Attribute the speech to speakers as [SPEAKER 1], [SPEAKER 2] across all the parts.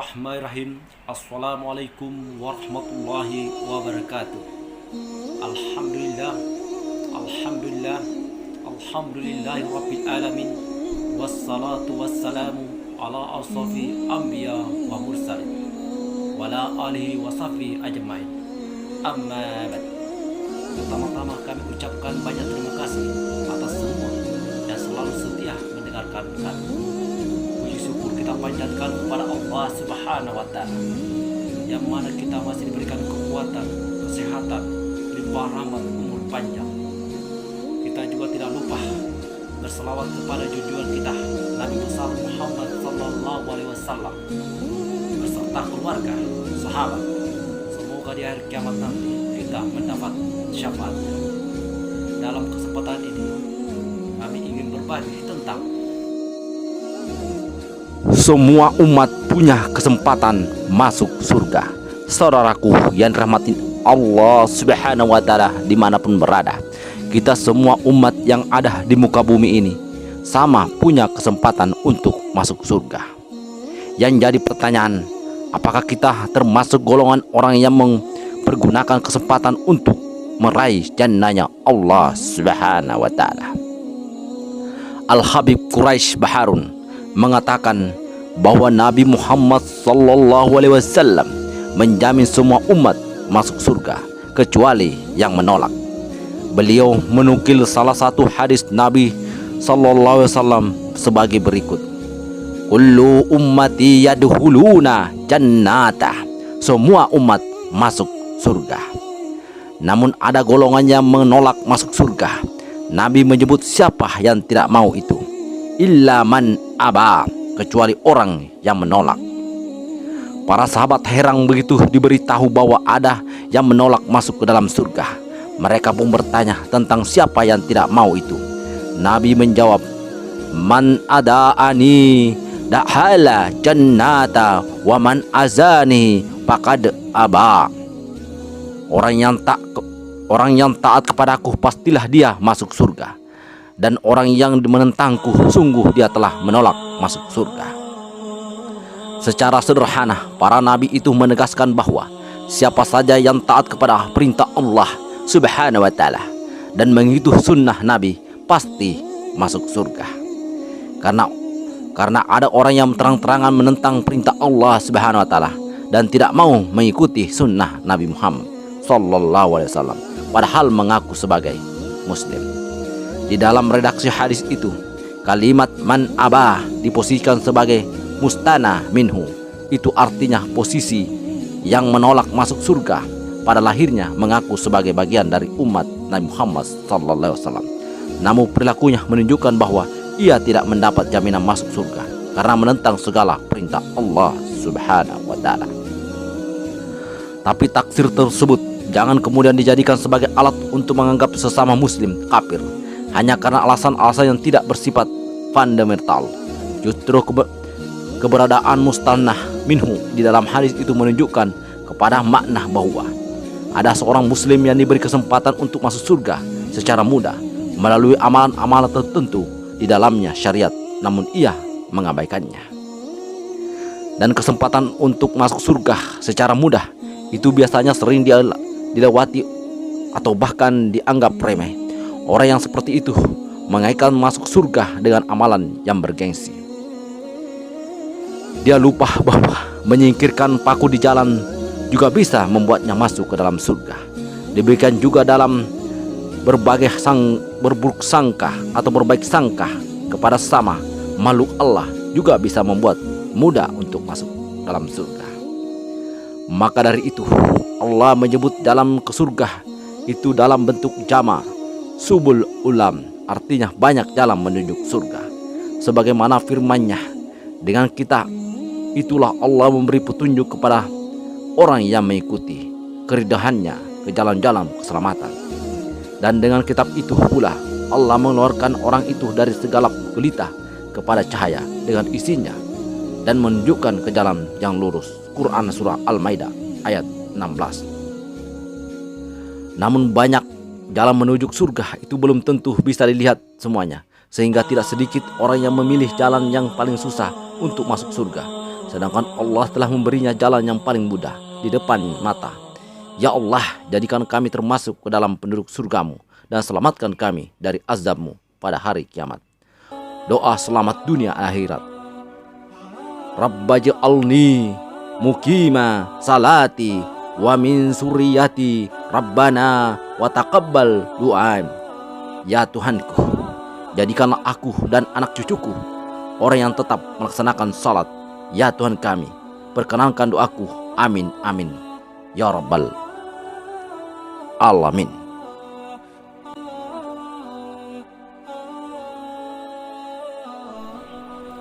[SPEAKER 1] Bismillahirrahmanirrahim. Assalamualaikum warahmatullahi wabarakatuh. Alhamdulillah, Alhamdulillah, Alhamdulillahi rabbil alamin. Wassalatu wassalamu ala asrafi anbiya wa mursalin wala alihi wa sahbihi ajmain. Amma ba'd. Pertama-tama kami ucapkan banyak terima kasih atas semua yang selalu setia mendengarkan kami. Puji syukur kita panjatkan kepada Allah Subhanahu wa Ta'ala, yang mana kita masih diberikan kekuatan, kesehatan, limpah rahmat, umur panjang. Kita juga tidak lupa berselawat kepada junjungan kita Nabi besar Muhammad sallallahu alaihi wasallam beserta keluarga, sahabat. Semoga di akhir kiamat nanti kita mendapat syafaat. Dalam kesempatan ini kami ingin berbagi tentang
[SPEAKER 2] semua umat punya kesempatan masuk surga. Saudaraku yang dirahmati Allah Subhanahu wa Ta'ala dimanapun berada, kita semua umat yang ada di muka bumi ini sama punya kesempatan untuk masuk surga. Yang jadi pertanyaan, apakah kita termasuk golongan orang yang mempergunakan kesempatan untuk meraih jannahnya Allah Subhanahu wa Ta'ala? Al-Habib Quraisy Baharun mengatakan bahwa Nabi Muhammad sallallahu alaihi wasallam menjamin semua umat masuk surga kecuali yang menolak. Beliau menukil salah satu hadis Nabi sallallahu alaihi wasallam sebagai berikut: kullu ummati yadkhuluna jannata, semua umat masuk surga. Namun ada golongan yang menolak masuk surga. Nabi menyebut siapa yang tidak mau itu, illa man aba, kecuali orang yang menolak. Para sahabat heran begitu diberitahu bahwa ada yang menolak masuk ke dalam surga. Mereka pun bertanya tentang siapa yang tidak mau itu. Nabi menjawab, man ada'ani dakhala jannata wa man azani faqad aba. Orang yang taat kepadaku pastilah dia masuk surga, dan orang yang menentangku sungguh dia telah menolak masuk surga. Secara sederhana, para nabi itu menegaskan bahwa siapa saja yang taat kepada perintah Allah Subhanahu wa Ta'ala dan mengikuti sunnah Nabi pasti masuk surga. Karena ada orang yang terang-terangan menentang perintah Allah Subhanahu wa Ta'ala dan tidak mau mengikuti sunnah Nabi Muhammad sallallahu alaihi wasallam, padahal mengaku sebagai muslim. Di dalam redaksi hadis itu, kalimat man abah diposisikan sebagai mustana minhu. Itu artinya posisi yang menolak masuk surga, pada lahirnya mengaku sebagai bagian dari umat Nabi Muhammad sallallahu alaihi wasallam. Namun perilakunya menunjukkan bahwa ia tidak mendapat jaminan masuk surga karena menentang segala perintah Allah Subhanahu wa Ta'ala. Tapi taksir tersebut jangan kemudian dijadikan sebagai alat untuk menganggap sesama muslim kafir hanya karena alasan-alasan yang tidak bersifat fundamental. Justru keberadaan mustanah minhu di dalam hadis itu menunjukkan kepada makna bahwa ada seorang muslim yang diberi kesempatan untuk masuk surga secara mudah melalui amalan-amalan tertentu di dalamnya syariat, namun ia mengabaikannya. Dan kesempatan untuk masuk surga secara mudah itu biasanya sering dilewati atau bahkan dianggap remeh. Orang yang seperti itu mengaitkan masuk surga dengan amalan yang bergengsi. Dia lupa bahwa menyingkirkan paku di jalan juga bisa membuatnya masuk ke dalam surga. Diberikan juga dalam berburuk sangka atau berbaik sangka kepada sama makhluk Allah juga bisa membuat mudah untuk masuk dalam surga. Maka dari itu Allah menyebut dalam ke surga itu dalam bentuk jama' subul ulam, artinya banyak jalan menuju surga. Sebagaimana firman-Nya, dengan kita itulah Allah memberi petunjuk kepada orang yang mengikuti keridahannya ke jalan-jalan keselamatan. Dan dengan kitab itu pula Allah mengeluarkan orang itu dari segala gelita kepada cahaya dengan isinya dan menunjukkan ke jalan yang lurus. Quran surah Al-Maidah ayat 16. Namun banyak jalan menuju surga itu belum tentu bisa dilihat semuanya, sehingga tidak sedikit orang yang memilih jalan yang paling susah untuk masuk surga. sedangkan Allah telah memberinya jalan yang paling mudah di depan mata. Ya Allah, jadikan kami termasuk ke dalam penduduk surgamu dan selamatkan kami dari azabmu pada hari kiamat. Doa selamat dunia akhirat. Rabbaj'alni muqima salati wa min suriyati Rabbana wa taqabbal du'a. Ya Tuhanku, jadikanlah aku dan anak cucuku orang yang tetap melaksanakan salat. Ya Tuhan kami, perkenankan doaku. Amin amin ya rabbal alamin.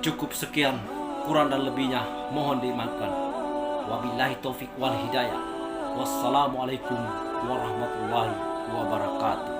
[SPEAKER 1] Cukup sekian, kurang dan lebihnya mohon dimaafkan. Wabillahi taufik wal hidayah. Wassalamualaikum warahmatullahi wabarakatuh.